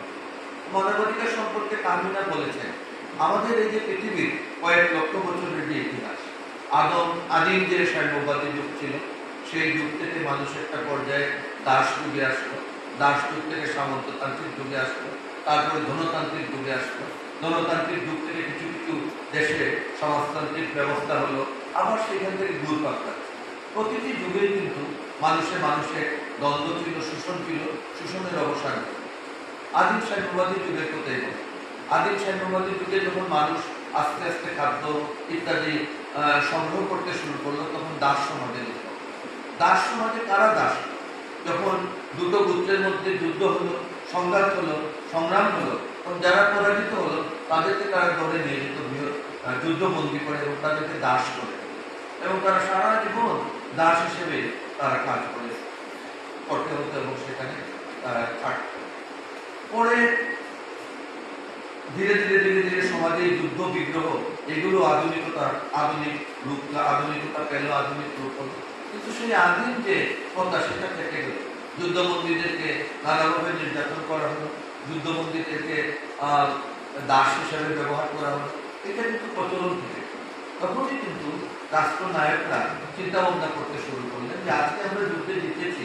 মানবাধিকার সম্পর্কে তাহমিনা বলেছেন, আমাদের এই যে পৃথিবীর কয়েক লক্ষ বছরের যে ইতিহাস, আদিম যে সাম্যবাদী যুগ ছিল, সেই যুগ থেকে মানুষ একটা পর্যায়ে দাস যুগে আসলো, দাস যুগ থেকে সামন্ততান্ত্রিক যুগে আসলো, তারপরে ধনতান্ত্রিক যুগে আসলো, ধনতান্ত্রিক যুগ থেকে কিছু কিছু দেশে সমাজতান্ত্রিক ব্যবস্থা হলো, আবার সেখান থেকে ঘুরপাক খাচ্ছে। প্রতিটি যুগেই কিন্তু মানুষে দ্বন্দ্ব ছিল, শোষণ ছিল, শোষণের অবসান। আদিম সাম্যবাদী যুগের কথাই বলে, আদিম সাম্যবাদী যুগে যখন মানুষ আস্তে আস্তে খাদ্য ইত্যাদি সংগ্রহ করতে শুরু করলো, তখন দাস সমাজে দাস সমাজে কারা দাস? যখন দুটো গোত্রের মধ্যে যুদ্ধ হলো, সংঘাত হলো, সংগ্রাম হলো, এবং যারা পরাজিত হলো তাদেরকে তারা ধরে নিয়ে যেত যুদ্ধবন্দী করে এবং তাদেরকে দাস করে, এবং তারা সারা জীবন দাস হিসেবে তারা কাজ করতে হতো এবং সেখানে তারা থাকত। পরে ধীরে ধীরে ধীরে ধীরে সমাজে যুদ্ধ বিগ্রহ এগুলো আধুনিকতা পেল, আধুনিক রূপ হলো, কিন্তু সেই আদিম যে কথা সেটা থেকে গেল। যুদ্ধবন্দীদেরকে নানাভাবে নির্যাতন করা হলো, যুদ্ধবন্দীদেরকে দাস হিসাবে ব্যবহার করা হলো, এটা কিন্তু প্রচলন থেকে। তখনই কিন্তু রাষ্ট্রনায়করা চিন্তা ভাবনা করতে শুরু করলেন যে আজকে আমরা যুদ্ধে জিতেছি,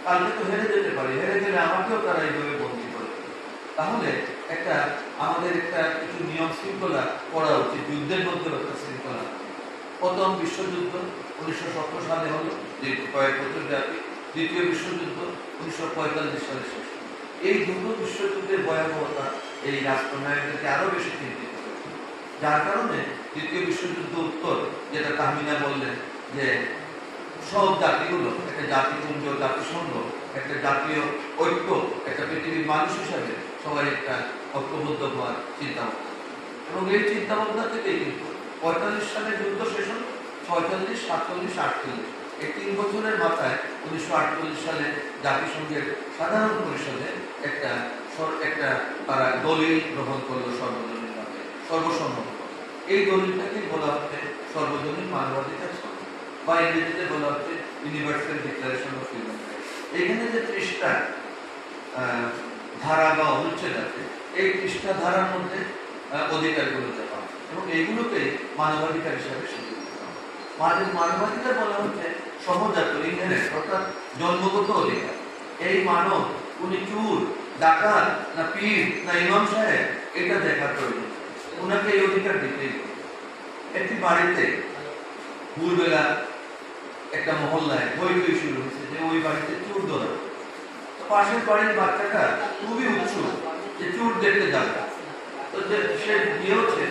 কালকে তো হেরে যেতে পারি, হেরে গেলে আমাকেও তারা এইভাবে বন্দী করে। তাহলে আমাদের কিছু নিয়ম শৃঙ্খলা করা উচিত, যুদ্ধের মধ্যে একটা শৃঙ্খলা। প্রথম বিশ্বযুদ্ধ 1917 সালে হলো, যে কয়েক বছর ব্যাপী। দ্বিতীয় বিশ্বযুদ্ধ 1945 সালে শেষ। এই দুটো বিশ্বযুদ্ধের ভয়াবহতা এই রাষ্ট্রনায়কদেরকে আরো বেশি চিন্তিত করেছে, যার কারণে দ্বিতীয় বিশ্বযুদ্ধ উত্তর, যেটা তাহমিনা বললেন যে সব জাতিগুলো একটা জাতিপুঞ্জ, জাতিসংঘ, একটা জাতীয় ঐক্য, একটা পৃথিবীর মানুষ হিসাবে সবাই একটা ঐক্যবদ্ধ হওয়ার চিন্তা ভাবনা, এবং এই চিন্তা ভাবনা থেকেই কিন্তু 45 সালে যুদ্ধ শেষ হল, 46, 47, 48 এই 3 বছরের মাথায় 1948 সালে জাতিসংঘের সাধারণ পরিষদে একটা তারা দলিল গ্রহণ করলো সর্বজনীনভাবে, সর্বসম্মত। এই দলিলটাকে বলা হচ্ছে সর্বজনীন মানবাধিকার সনদ, বা ইংরেজিতে বলা হচ্ছে universal declaration of human rights. এখানে যে 30টা ধারা বা অনুচ্ছেদ আছে, এই 30টা ধারার মধ্যে অধিকারগুলো দেওয়া এবং এইগুলোকে মানবাধিকার হিসাবে স্বীকৃতি দেওয়া। মানবাধিকার বলা হচ্ছে সহজাত, ইনহেরেন্ট, অর্থাৎ জন্মগত অধিকার। এই মানব উনি চুর, ডাকাত, না পীর, না ইমাম সাহেব, এটা দেখার প্রয়োজন, ওনাকে এই অধিকার দিতেই হবে। একটি বাড়িতে ভোরবেলা একটা মহল্লায় হই হই শুরু হয়েছে যে ওই বাড়িতে চোর ধরা, তো পাশের বাড়ির বাচ্চাটা খুবই উৎসুক যে চোর দেখতে যাবে, তো সে গিয়েছে,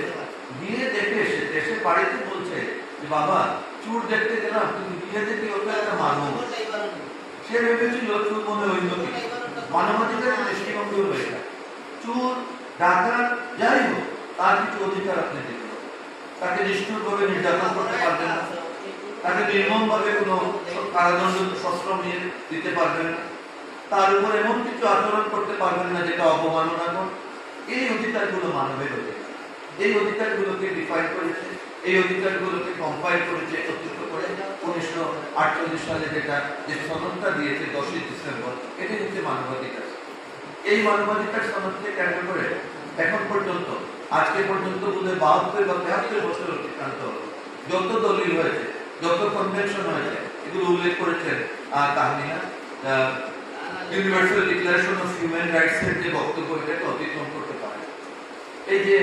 গিয়ে দেখে এসে বাড়িতে বলছে যে বাবা চোর দেখতে গেলাম, কিন্তু গিয়ে দেখি ওটা একটা মানুষ। সে ভেবেছিল চোর মনে অন্য কিছু, মানবাধিকারের দৃষ্টিভঙ্গি হলো এটা, চোর ডাকাত যাই হোক তার কিছু অধিকার আপনি দিতে হবে, তাকে নিষ্ঠুরভাবে নির্যাতন করতে পারবেন না, তাকে নির্মমভাবে কোনো কারাদণ্ড শস্ত্র নিয়ে দিতে পারবেন না, তার উপর এমন কিছু আচরণ করতে পারবেন না যেটা অবমাননা করে। এই অধিকারগুলো মানবের অধিকার, এই অধিকারগুলোকে ডিফাইন করেছে, এই অধিকারগুলোকে কম্পাইল করেছে একত্রিত করে 1948 সালে যে সনদটা দিয়েছে 10ই ডিসেম্বর, এটি হচ্ছে মানবাধিকার। এই মানবাধিকার সনদকে কেন্দ্র করে এখন পর্যন্ত, আজকে পর্যন্ত বোধহয় 72 বা 73 বছর অতিক্রান্ত হলো। যত দলিল হয়েছে, যত কনভেনশন হয়েছে, এগুলো উল্লেখ করেছেন Tahmina. Universal declaration of human rights এর যে বক্তব্য, এটাকে অতিক্রম করতে পারে। এই যে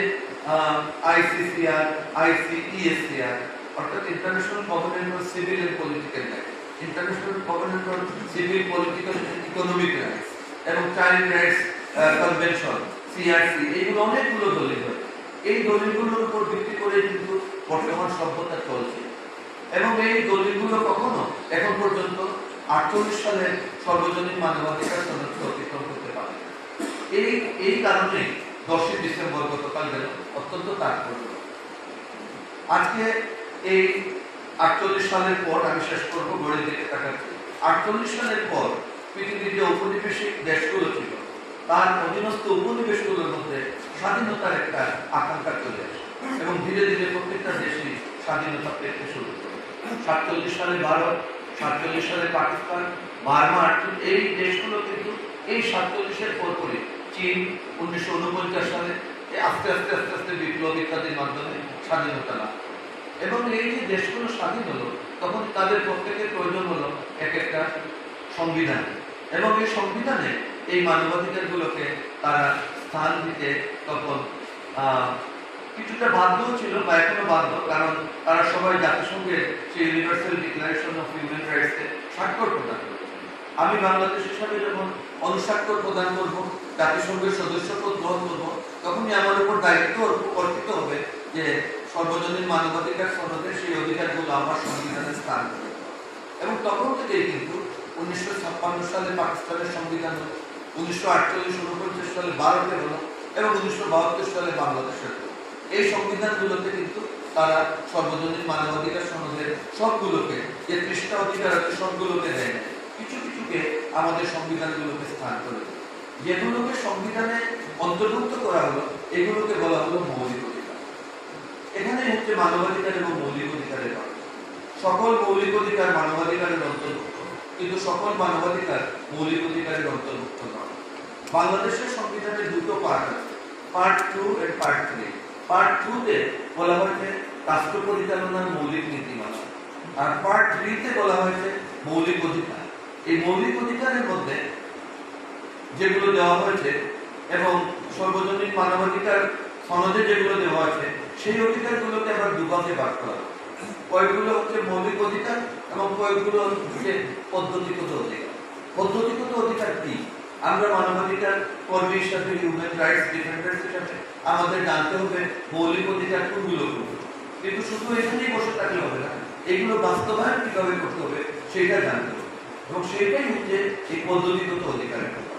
ICCR, ICESCR, অর্থাৎ international covenant on civil and political rights, international covenant on civil, political, economic rights, এবং চাইল্ড রাইটস কনভেনশন, CRC, এইগুলো অনেকগুলো দলিল হয়। এই দলিলগুলোর উপর ভিত্তি করে কিন্তু বর্তমান সভ্যতা চলছে, এবং এই দলিলগুলো কখনো এখন পর্যন্ত 48 সালে সর্বজনীন মানবাধিকার সনদকে অতিক্রম করতে পারে। এই কারণে 10ই ডিসেম্বর গতকাল গেল অত্যন্ত তাৎপর্য। আজকে এই 48 সালের পর, আমি শেষ করবো, গড়ের দিকে তাকাচ্ছি। 48 সালের পর পৃথিবীর যে ঔপনিবেশিক দেশগুলো ছিল, তার অধীনস্থ উপনিবেশগুলোর মধ্যে স্বাধীনতার একটা আকাঙ্ক্ষা চলে আসে, এবং ধীরে ধীরে প্রত্যেকটা দেশই স্বাধীনতা পেতে শুরু করে। 47 সালে ভারত, 47 সালে পাকিস্তান, বার্মা, এই দেশগুলো কিন্তু এই 47-এর পরপরই চীন 1949 সালে আস্তে আস্তে আস্তে আস্তে বিপ্লব ইত্যাদির মাধ্যমে স্বাধীনতা লাভ। এবং এই যে দেশগুলো স্বাধীন হলো, তখন তাদের প্রত্যেকের প্রয়োজন হলো এক একটা সংবিধান, এবং এই সংবিধানে এই মানবাধিকারগুলোকে তারা স্থান দিতে তখন কিছুটা বাধ্য ছিল, বা এখনো বাধ্য, কারণ তারা সবাই জাতিসংঘের সেই ইউনিভার্সাল ডিক্লারেশন অফ হিউম্যান রাইটসে স্বাক্ষর প্রদান করেছে। আমি বাংলাদেশ হিসাবে যখন অনুস্বাক্ষর প্রদান করব, জাতিসংঘের সদস্যপদ গ্রহণ করব, তখনই আমার উপর দায়িত্ব অর্পিত হবে যে সর্বজনীন মানবাধিকার সনদের সেই অধিকারগুলো আমার সংবিধানে স্থান করে। এবং তখন থেকেই কিন্তু 1956 সালে পাকিস্তানের সংবিধান হলো, 1948-49 সালে ভারতের হলো এবং 1972 সালে বাংলাদেশের হলো। এই সংবিধানগুলোতে কিন্তু তারা সর্বজনীন মানবাধিকার সনদের সবগুলোকে, যে 30টা অধিকার আছে সবগুলোকে দেয় না, কিছু কিছুকে আমাদের সংবিধানগুলোকে স্থান করে দেয়। যেগুলোকে সংবিধানে অন্তর্ভুক্ত করা হলো এগুলোকে বলা হলো মৌলিক অধিকার। এখানে হচ্ছে মানবাধিকার এবং মৌলিক অধিকারের কথা। সকল মৌলিক অধিকার মানবাধিকারের অন্তর্ভুক্ত, কিন্তু সকল মানবাধিকার মৌলিক অধিকারের অন্তর্ভুক্ত নয়। বাংলাদেশের সংবিধানে দুটো পার্ট আছে, পার্ট 2 এন্ড পার্ট 3। পার্ট 2 তে বলা হয়েছে রাষ্ট্র পরিচালনার মৌলিক নীতিমালা, আর পার্ট 3 তে বলা হয়েছে মৌলিক অধিকার। এই মৌলিক অধিকারের মধ্যে যেগুলো দেওয়া হয়েছে এবং সর্বজনীন মানবাধিকার সনদে যেগুলো দেওয়া আছে সেই অধিকারগুলোকে আবার দুভাগে ভাগ করা হয়। কয়েকগুলো হচ্ছে মৌলিক অধিকার এবং কয়েকগুলো হচ্ছে পদ্ধতিগত অধিকার। পদ্ধতিগত অধিকার কি? আমরা মানবাধিকার কর্মী হিসাবে, হিউম্যান রাইটস ডিফেন্ডার্স হিসাবে আমাদের জানতে হবে মৌলিক অধিকার কোনগুলো, কিন্তু শুধু এখানেই বসে থাকলে হবে না, এগুলো বাস্তবায়ন কিভাবে করতে হবে সেটা জানতে হবে, এবং সেটাই হচ্ছে এই পদ্ধতিগত অধিকারের কথা।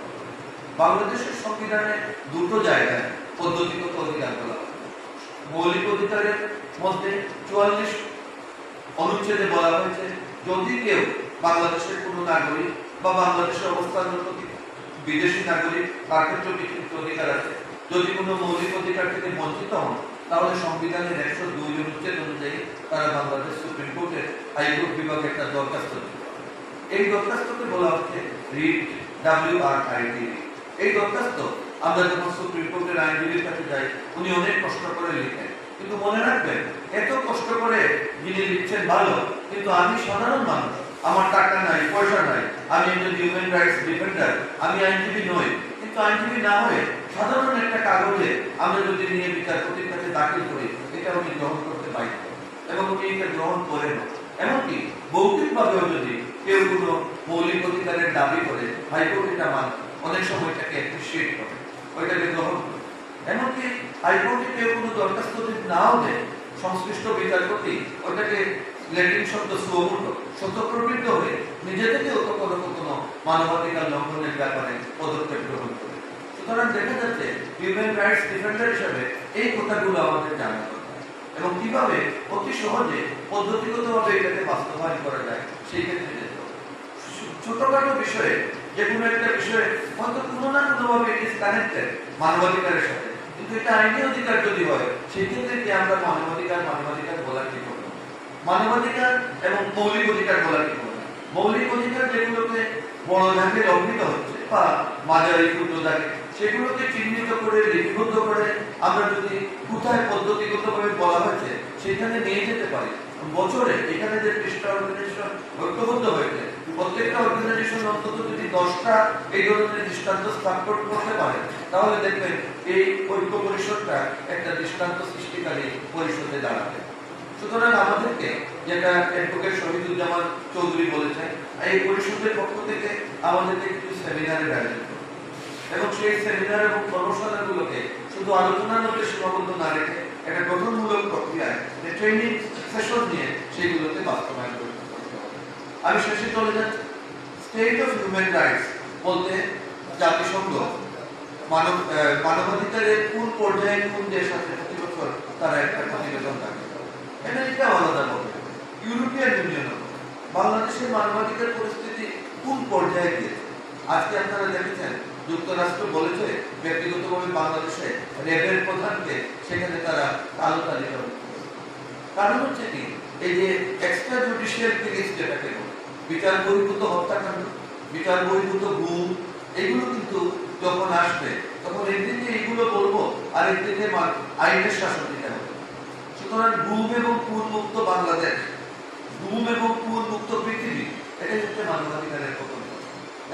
বাংলাদেশের সংবিধানে দুটো জায়গায় পদ্ধতিগত অধিকার বলা হয়। মৌলিক অধিকারের মধ্যে 44 অনুচ্ছেদে বলা হয়েছে যদি কেউ বাংলাদেশের কোনো নাগরিক বা বাংলাদেশে অবস্থানরত বিদেশি নাগরিক, তার ক্ষেত্রে কিছু অধিকার আছে, যদি কোনো মৌলিক অধিকার থেকে বঞ্চিত হন তাহলে সংবিধানের 102 অনুচ্ছেদ অনুযায়ী তারা বাংলাদেশ সুপ্রিম কোর্টের হাইকোর্ট বিভাগে একটা দরখাস্ত দিতে পারে। এই দরখাস্তকে বলা হচ্ছে রিট, WRIT। এই দরখাস্ত আমরা যখন সুপ্রিম কোর্টের আইনজীবীর কাছে যাই উনি অনেক কষ্ট করে লিখেন, কিন্তু মনে রাখবেন এত কষ্ট করে যিনি লিখছেন ভালো, কিন্তু আমি সাধারণ মানুষ, আমার টাকা নাই, পয়সা নাই, আমি একজন হিউম্যান রাইটস ডিফেন্ডার, আমি আইনজীবী নই, কিন্তু আইনজীবী না হয়ে সাধারণ একটা কাগজে আমরা যদি নিয়ে বিচারপতির কাছে দাখিল করি এটা উনি গ্রহণ করতে পারি এবং উনি এটা গ্রহণ করেন। এমনকি মৌখিকভাবেও যদি কেউ কোনো মৌলিক অধিকারের দাবি করে হাইকোর্ট এটা মানে অনেক সময় এটাকে অ্যাপ্রিসিয়েট করে, ওইটাকে গ্রহণ করে। এমনকি হাইকোর্টে কেউ কোনো দরখাস্ত যদি নাও দেয়, সংশ্লিষ্ট বিচারপতি ওইটাকে ল্যাটিন শব্দ সুমোটো স্বতঃপ্রবৃত্ত হয়ে নিজে থেকেও কখনো কখনো মানবাধিকার লঙ্ঘনের ব্যাপারে পদক্ষেপ গ্রহণ করে। সুতরাং দেখা যাচ্ছে হিউম্যান রাইটস ডিফেন্ডার হিসেবে এই কথাগুলো আমাদের জানা দরকার এবং কিভাবে অতি সহজে পদ্ধতিগতভাবে এটাকে বাস্তবায়ন করা যায় সেই ক্ষেত্রে যেতে হবে। ছোটখাটো বিষয়ে যে কোনো একটা বিষয়ে হয়তো কোনো না কোনোভাবে ইট ইজ কানেক্টেড মানবাধিকারের সাথে, কিন্তু এটা আইনি অধিকার যদি হয় সেই ক্ষেত্রে কি আমরা মানবাধিকার বলার কি করবো? মানবাধিকার এবং মৌলিক অধিকার বলার কি করবো? মৌলিক অধিকার যেগুলোকে বড় দাগে লঙ্ঘিত হচ্ছে বা মাঝারি ক্ষুদ্র দাগে সেগুলোকে চিহ্নিত করে লিপিবদ্ধ করে আমরা যদি কোথায় পদ্ধতিগতভাবে বলা হয়েছে সেখানে নিয়ে যেতে পারি। বছরে এখানে যে 30টা অর্গানাইজেশন ঐক্যবদ্ধ হয়েছে, প্রত্যেকটা অর্গানাইজেশন অন্তত যদি 10টা এই ধরনের দৃষ্টান্ত স্থাপন করতে পারে তাহলে দেখবেন এই ঐক্য পরিষদটা একটা দৃষ্টান্ত সৃষ্টিকারী পরিষদে দাঁড়াবে। সুতরাং আমাদেরকে, যেটা অ্যাডভোকেট শহীদুজ্জামান চৌধুরী বলেছেন, এই পরিষদের পক্ষ থেকে আমাদেরকে কিছু সেমিনারের আয়োজন করতে এবং সেই সেমিনার এবং কর্মশালাগুলোকে শুধু আলোচনার মধ্যে সীমাবদ্ধ না রেখে একটা গঠনমূলক প্রক্রিয়ায় ট্রেনিং সেশন নিয়ে সেইগুলোকে বাস্তবায়ন করতে হবে। আমি শেষে চলে যাচ্ছি। স্টেট অফ হিউম্যান রাইটস বলতে জাতিসংঘ মানবাধিকারের কোন পর্যায়ে কোন দেশ আছে প্রতি বছর তারা একটা প্রতিবেদন রাখে। আমেরিকা আলাদা হবে, ইউরোপিয়ান ইউনিয়ন হবে। বাংলাদেশের মানবাধিকার পরিস্থিতি কোন পর্যায়ে গিয়েছে আজকে আপনারা দেখেছেন যুক্তরাষ্ট্র বলেছে ব্যক্তিগতভাবে বাংলাদেশে র্যাবের প্রধানকে সেখানে তারা কালো তালিকা। কারণ হচ্ছে কি, এই যে এক্সট্রা জুডিশিয়াল কিলিংস যেটাকে বিচার বহির্ভূত হত্যাকাণ্ড, বিচার বহির্ভূত গুম, এগুলো কিন্তু যখন আসবে তখন একদিকে এইগুলো বলবো আর একদিকে আইনের শাসন দিতে হবে। সুতরাং গুম এবং খুন মুক্ত বাংলাদেশ, গুম এবং খুন মুক্ত পৃথিবী, এটাই হচ্ছে মানবাধিকারের প্রথম।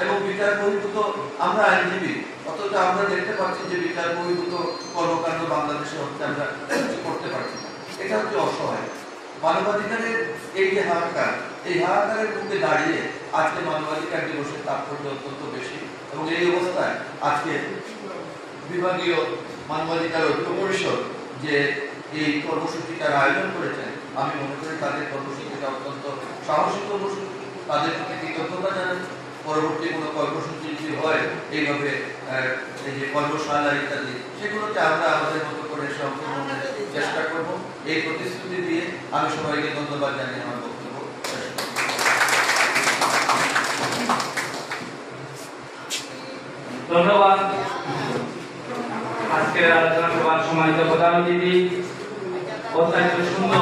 এবং বিচার বহির্ভূত আমরা আইনজীবী, অথচ আমরা দেখতে পাচ্ছি যে বিচার বহির্ভূত কর্মকাণ্ড বাংলাদেশে হচ্ছে, আমরা করতে পারছি না। এটা হচ্ছে অসহায়। মানবাধিকারের এই যে হাহাকার, এই হাহাকারের মুখে দাঁড়িয়ে আজকে মানবাধিকার দিবসের তাৎপর্য অত্যন্ত বেশি এবং এই অবস্থায় আজকে বিভাগীয় মানবাধিকার ঐক্য পরিষদ যে এই কর্মসূচিটার আয়োজন করেছেন, আমি মনে করি তাদের কর্মসূচিটা অত্যন্ত সাহসী কর্মসূচি, তাদের প্রতি কৃতজ্ঞতা জানাচ্ছি। পরবর্তী কোনো কর্মসূচি যদি হয় এইভাবে এই যে কর্মশালা ইত্যাদি, সেগুলোতে আমরা আমাদের মতো করে অংশগ্রহণ চেষ্টা করব। এই প্রতিশ্রুতি দিয়ে আমি সবাইকে ধন্যবাদ জানিয়ে আমার বক্তব্য শেষ করব। ধন্যবাদ। আজকের আলোচনা সভার সম্মানিত প্রধান অতিথি অত্যন্ত সুন্দর